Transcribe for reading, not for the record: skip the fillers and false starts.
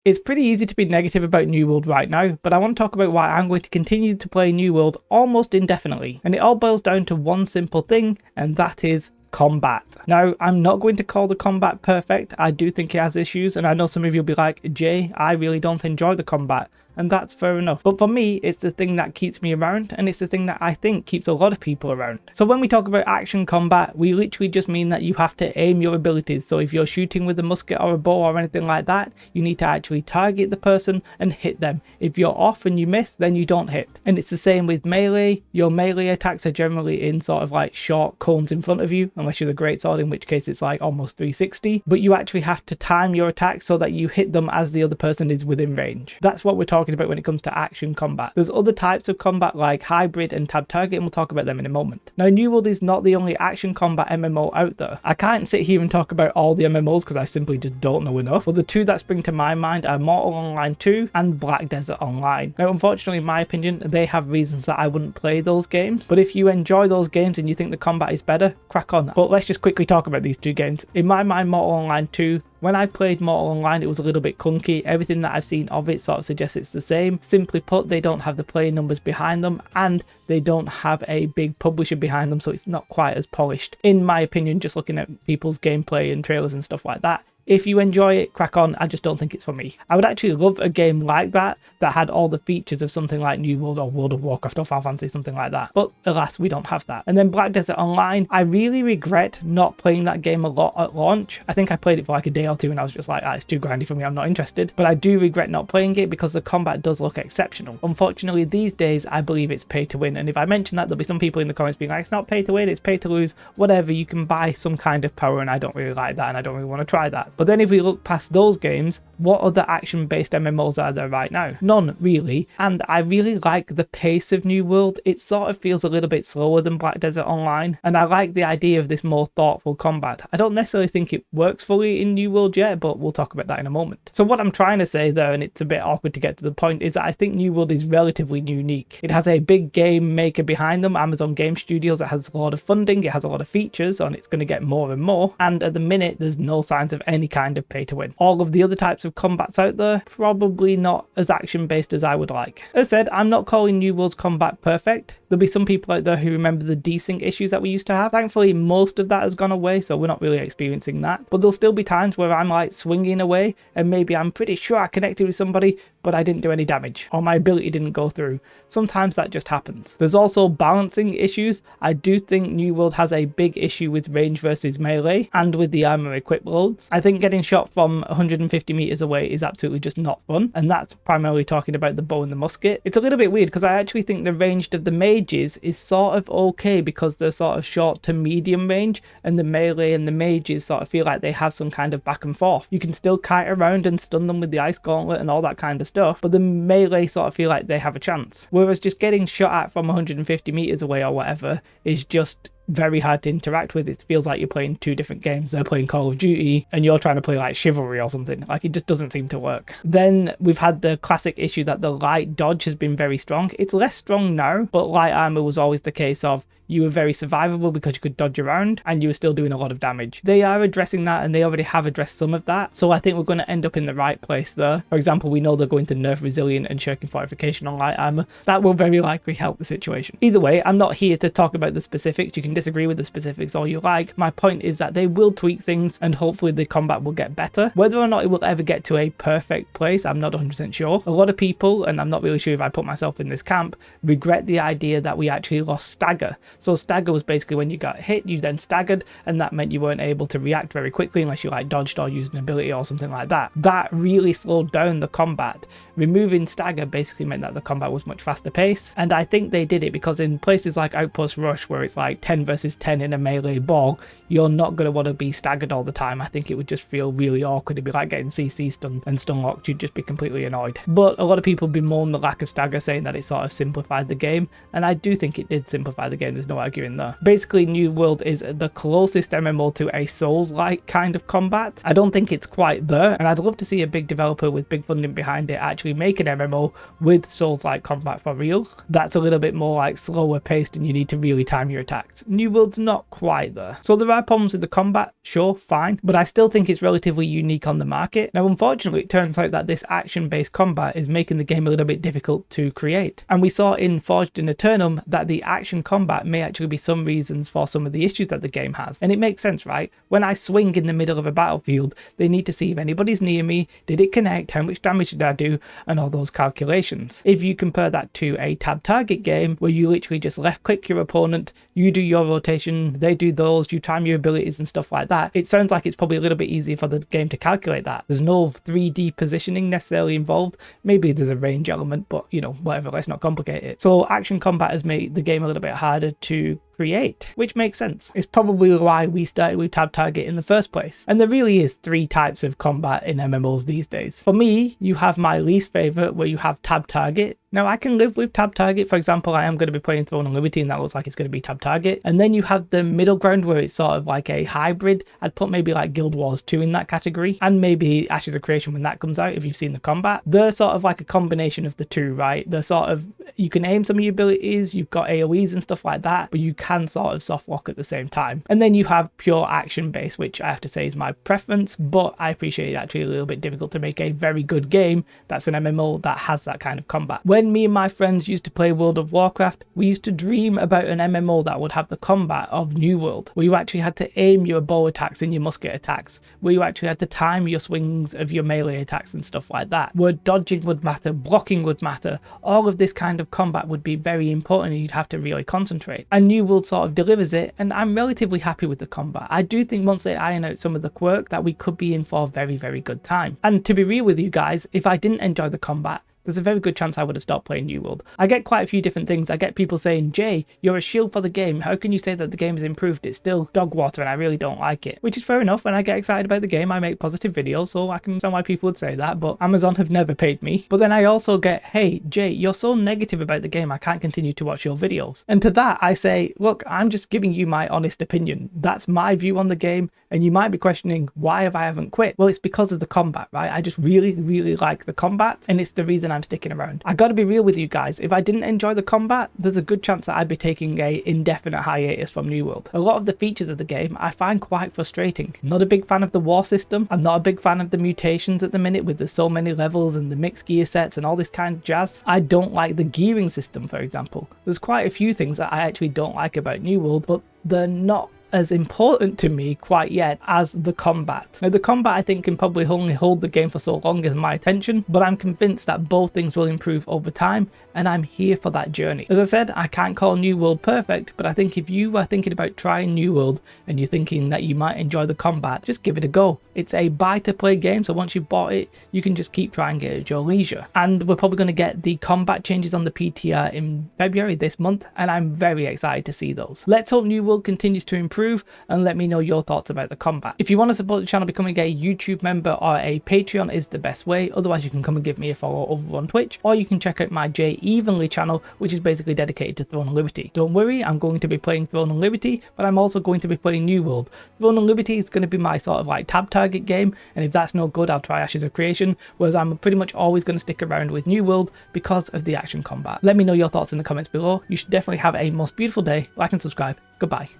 It's pretty easy to be negative about New World right now, but I want to talk about why I'm going to continue to play New World almost indefinitely. And it all boils down to one simple thing, and that is combat. Now, I'm not going to call the combat perfect. I do think it has issues, and I know some of you will be like, Jay, I really don't enjoy the combat. And that's fair enough. But for me, it's the thing that keeps me around, and it's the thing that I think keeps a lot of people around. So when we talk about action combat, we literally just mean that you have to aim your abilities. So if you're shooting with a musket or a bow or anything like that, you need to actually target the person and hit them. If you're off and you miss, then you don't hit. And it's the same with melee. Your melee attacks are generally in sort of like short cones in front of you, unless you're the greatsword, in which case it's like almost 360. But you actually have to time your attacks so that you hit them as the other person is within range. That's what we're talking about when it comes to action combat. There's other types of combat like hybrid and tab target, and we'll talk about them in a moment. Now, New World is not the only action combat MMO out there. I can't sit here and talk about all the MMOs because I simply just don't know enough, but the two that spring to my mind are Mortal Online 2 and Black Desert Online. Now, unfortunately, in my opinion, they have reasons that I wouldn't play those games, but if you enjoy those games and you think the combat is better, crack on. But let's just quickly talk about these two games. In my mind, Mortal Online 2, when I played Mortal Online, it was a little bit clunky. Everything that I've seen of it sort of suggests it's the same. Simply put, they don't have the player numbers behind them, and they don't have a big publisher behind them, so it's not quite as polished. In my opinion, just looking at people's gameplay and trailers and stuff like that, if you enjoy it, crack on. I just don't think it's for me. I would actually love a game like that had all the features of something like New World or World of Warcraft or Final Fantasy, something like that. But alas, we don't have that. And then Black Desert Online, I really regret not playing that game a lot at launch. I think I played it for like a day or two and I was just like, it's too grindy for me, I'm not interested. But I do regret not playing it because the combat does look exceptional. Unfortunately, these days, I believe it's pay to win. And if I mention that, there'll be some people in the comments being like, it's not pay to win, it's pay to lose, whatever. You can buy some kind of power, and I don't really like that, and I don't really want to try that. But then if we look past those games, what other action-based MMOs are there right now? None, really. And I really like the pace of New World. It sort of feels a little bit slower than Black Desert Online, and I like the idea of this more thoughtful combat. I don't necessarily think it works fully in New World yet, but we'll talk about that in a moment. So what I'm trying to say there, and it's a bit awkward to get to the point, is that I think New World is relatively unique. It has a big game maker behind them, Amazon Game Studios. It has a lot of funding, it has a lot of features, and it's going to get more and more. And at the minute, there's no signs of any kind of pay to win. All of the other types of combats out there, probably not as action based as I would like. As I said, I'm not calling New World's combat perfect. There'll be some people out there who remember the desync issues that we used to have. Thankfully, most of that has gone away, so we're not really experiencing that. But there'll still be times where I'm like swinging away and maybe I'm pretty sure I connected with somebody, but I didn't do any damage, or my ability didn't go through. Sometimes that just happens. There's also balancing issues. I do think New World has a big issue with range versus melee and with the armor equip loads. I think getting shot from 150 meters away is absolutely just not fun, and that's primarily talking about the bow and the musket. It's a little bit weird because I actually think the range of the mages is sort of okay because they're sort of short to medium range, and the melee and the mages sort of feel like they have some kind of back and forth. You can still kite around and stun them with the ice gauntlet and all that kind of stuff, but the melee sort of feel like they have a chance, whereas just getting shot at from 150 meters away or whatever is just very hard to interact with. It feels like you're playing two different games. They're playing Call of Duty and you're trying to play like Chivalry or something. Like, it just doesn't seem to work. Then we've had the classic issue that the light dodge has been very strong. It's less strong now, but light armor was always the case of you were very survivable because you could dodge around and you were still doing a lot of damage. They are addressing that, and they already have addressed some of that, so I think we're going to end up in the right place there. For example, we know they're going to nerf resilient and shirking fortification on light armor. That will very likely help the situation. Either way, I'm not here to talk about the specifics. You can disagree with the specifics all you like. My point is that they will tweak things and hopefully the combat will get better. Whether or not it will ever get to a perfect place, I'm not 100% sure. A lot of people, and I'm not really sure if I put myself in this camp, regret the idea that we actually lost stagger. So stagger was basically when you got hit, you then staggered, and that meant you weren't able to react very quickly unless you like dodged or used an ability or something like that. That really slowed down the combat. Removing stagger basically meant that the combat was much faster paced, and I think they did it because in places like Outpost Rush, where it's like 10 versus 10 in a melee ball, you're not going to want to be staggered all the time. I think it would just feel really awkward. It'd be like getting CC stunned and stun locked. You'd just be completely annoyed. But a lot of people bemoan the lack of stagger, saying that it sort of simplified the game, and I do think it did simplify the game. There's no arguing there. Basically, New World is the closest MMO to a Souls-like kind of combat. I don't think it's quite there, and I'd love to see a big developer with big funding behind it actually make an MMO with Souls-like combat for real. That's a little bit more like slower paced and you need to really time your attacks. New World's not quite there. So there are problems with the combat, sure, fine, but I still think it's relatively unique on the market. Now, unfortunately, it turns out that this action-based combat is making the game a little bit difficult to create. And we saw in Forged in Eternum that the action combat may actually be some reasons for some of the issues that the game has. And it makes sense, right? When I swing in the middle of a battlefield, they need to see if anybody's near me, did it connect, how much damage did I do, and all those calculations. If you compare that to a tab target game where you literally just left click your opponent, you do your rotation, they do those, you time your abilities and stuff like that, it sounds like it's probably a little bit easier for the game to calculate that. There's no 3D positioning necessarily involved. Maybe there's a range element, but you know, whatever, let's not complicate it. So action combat has made the game a little bit harder to create, which makes sense. It's probably why we started with tab target in the first place. And there really is 3 types of combat in MMOs these days. For me, you have my least favorite where you have tab target. Now, I can live with tab target. For example, I am going to be playing Throne of Liberty and that looks like it's going to be tab target. And then you have the middle ground where it's sort of like a hybrid. I'd put maybe like Guild Wars 2 in that category, and maybe Ashes of Creation when that comes out, if you've seen the combat. They're sort of like a combination of the two, right? They're sort of, you can aim some of your abilities, you've got AoEs and stuff like that, but you can sort of soft lock at the same time. And then you have pure action base, which I have to say is my preference, but I appreciate it actually a little bit difficult to make a very good game that's an MMO that has that kind of combat. When me and my friends used to play World of Warcraft, we used to dream about an MMO that would have the combat of New World, where you actually had to aim your bow attacks and your musket attacks, where you actually had to time your swings of your melee attacks and stuff like that, where dodging would matter, blocking would matter. All of this kind of combat would be very important and you'd have to really concentrate. And New World sort of delivers it, and I'm relatively happy with the combat. I do think once they iron out some of the quirk that we could be in for a very, very good time. And to be real with you guys, if I didn't enjoy the combat, there's a very good chance I would have stopped playing New World. I get quite a few different things. I get people saying, Jay, you're a shield for the game. How can you say that the game has improved? It's still dog water and I really don't like it. Which is fair enough. When I get excited about the game, I make positive videos, so I can understand why people would say that, but Amazon have never paid me. But then I also get, hey, Jay, you're so negative about the game, I can't continue to watch your videos. And to that, I say, look, I'm just giving you my honest opinion. That's my view on the game, and you might be questioning, why have I haven't quit? Well, it's because of the combat, right? I just really, really like the combat, and it's the reason I'm sticking around. I gotta be real with you guys, if I didn't enjoy the combat, there's a good chance that I'd be taking a indefinite hiatus from New World. A lot of the features of the game I find quite frustrating. I'm not a big fan of the war system. I'm not a big fan of the mutations at the minute with the so many levels and the mixed gear sets and all this kind of jazz. I don't like the gearing system, for example. There's quite a few things that I actually don't like about New World, but they're not as important to me quite yet as the combat. Now, the combat I think can probably only hold the game for so long as my attention, but I'm convinced that both things will improve over time, and I'm here for that journey. As I said, I can't call New World perfect, but I think if you are thinking about trying New World and you're thinking that you might enjoy the combat, just give it a go. It's a buy to play game, so once you've bought it, you can just keep trying it at your leisure. And we're probably going to get the combat changes on the PTR in February this month, and I'm very excited to see those. Let's hope New World continues to improve, and let me know your thoughts about the combat. If you want to support the channel, becoming a YouTube member or a Patreon is the best way. Otherwise, you can come and give me a follow over on Twitch, or you can check out my Jay Evenly channel, which is basically dedicated to Throne of Liberty. Don't worry, I'm going to be playing Throne of Liberty, but I'm also going to be playing New World. Throne of Liberty is going to be my sort of like tab target game, and if that's no good, I'll try Ashes of Creation, whereas I'm pretty much always going to stick around with New World because of the action combat. Let me know your thoughts in the comments below. You should definitely have a most beautiful day. Like and subscribe. Goodbye.